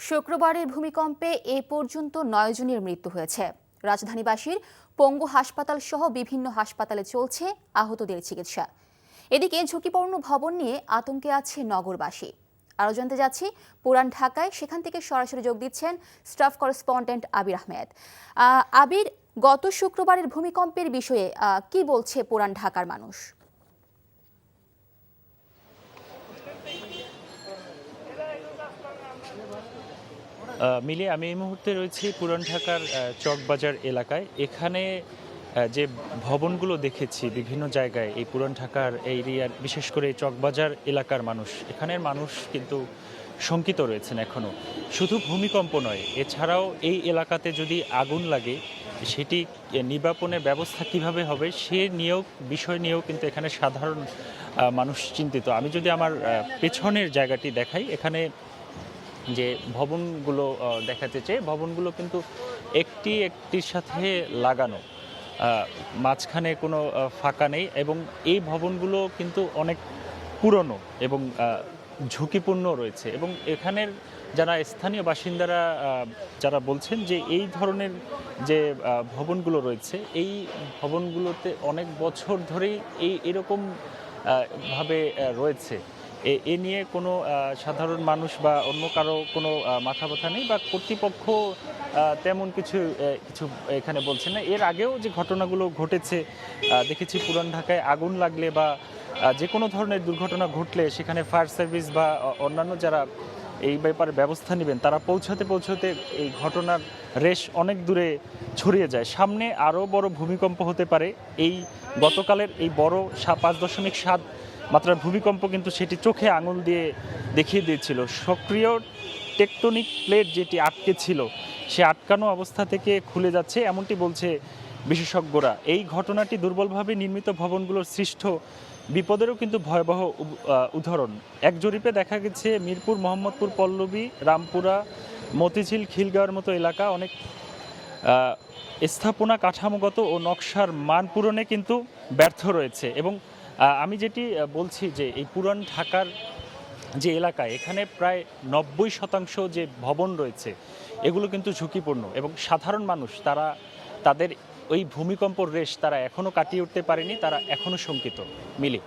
শুক্রবারের ভূমিকম্পে এ পর্যন্ত ৯ জনের মৃত্যু হয়েছে। রাজধানীবাসীর পঙ্গু হাসপাতাল সহ বিভিন্ন হাসপাতালে চলছে আহতদের চিকিৎসা। এদিকে ঝুঁকিপূর্ণ ভবন নিয়ে আতঙ্কে আছে নগরবাসী। আরও জানতে যাচ্ছি পুরান ঢাকায়, সেখান থেকে সরাসরি যোগ দিচ্ছেন স্টাফ করেসপন্ডেন্ট আবির আহমেদ। আবির, গত শুক্রবারের ভূমিকম্পের বিষয়ে কি বলছে পুরান ঢাকার মানুষ? মিলিয়ে আমি এই মুহূর্তে রয়েছি পুরান ঢাকার চকবাজার এলাকায়। এখানে যে ভবনগুলো দেখেছি বিভিন্ন জায়গায় এই পুরান ঢাকার এরিয়ার, বিশেষ করে চকবাজার এলাকার মানুষ, এখানের মানুষ কিন্তু শঙ্কিত রয়েছেন এখনও। শুধু ভূমিকম্প নয়, এছাড়াও এই এলাকাতে যদি আগুন লাগে সেটি নির্বাপনের ব্যবস্থা কিভাবে হবে সে নিয়েও বিষয় নিয়েও কিন্তু এখানে সাধারণ মানুষ চিন্তিত। আমি যদি আমার পেছনের জায়গাটি দেখাই, এখানে যে ভবনগুলো দেখাতে চাই, ভবনগুলো কিন্তু একটির সাথে লাগানো, মাঝখানে কোনো ফাঁকা নেই এবং এই ভবনগুলো কিন্তু অনেক পুরনো এবং ঝুঁকিপূর্ণ রয়েছে। এবং এখানের যারা স্থানীয় বাসিন্দারা যারা বলছেন যে এই ধরনের যে ভবনগুলো রয়েছে, এই ভবনগুলোতে অনেক বছর ধরেই এরকম ভাবে রয়েছে। এ নিয়ে কোনো সাধারণ মানুষ বা অন্য কারো কোনো মাথা ব্যথা নেই বা কর্তৃপক্ষ তেমন কিছু এখানে বলছে না। এর আগেও যে ঘটনাগুলো ঘটেছে দেখেছি, পুরান ঢাকায় আগুন লাগলে বা যে কোনো ধরনের দুর্ঘটনা ঘটলে সেখানে ফায়ার সার্ভিস বা অন্যান্য যারা এই ব্যাপারে ব্যবস্থা নেবেন তারা পৌঁছাতে এই ঘটনার রেশ অনেক দূরে ছড়িয়ে যায়। সামনে আরও বড় ভূমিকম্প হতে পারে। এই গতকালের এই বড় 5.7 মাত্রার ভূমিকম্প কিন্তু সেটি চোখে আঙুল দিয়ে দেখিয়ে দিয়েছিল। সক্রিয় টেকটনিক প্লেট যেটি আটকে ছিল, সে আটকানো অবস্থা থেকে খুলে যাচ্ছে, এমনটি বলছে বিশেষজ্ঞরা। এই ঘটনাটি দুর্বলভাবে নির্মিত ভবনগুলোর সৃষ্ট বিপদেরও কিন্তু ভয়াবহ উদাহরণ। এক জরিপে দেখা গেছে মিরপুর, মোহাম্মদপুর, পল্লবী, রামপুরা, মতিঝিল, খিলগাঁওয়ের মতো এলাকা অনেক স্থাপনা কাঠামোগত ও নকশার মান পূরণে কিন্তু ব্যর্থ রয়েছে। এবং আমি যেটি বলছি যে এই পুরান ঢাকার যে এলাকায়, এখানে প্রায় 90% যে ভবন রয়েছে এগুলো কিন্তু ঝুঁকিপূর্ণ এবং সাধারণ মানুষ তাদের ওই ভূমিকম্পর রেশ তারা এখনও কাটিয়ে উঠতে পারেনি, তারা এখনও শঙ্কিত। মিলি।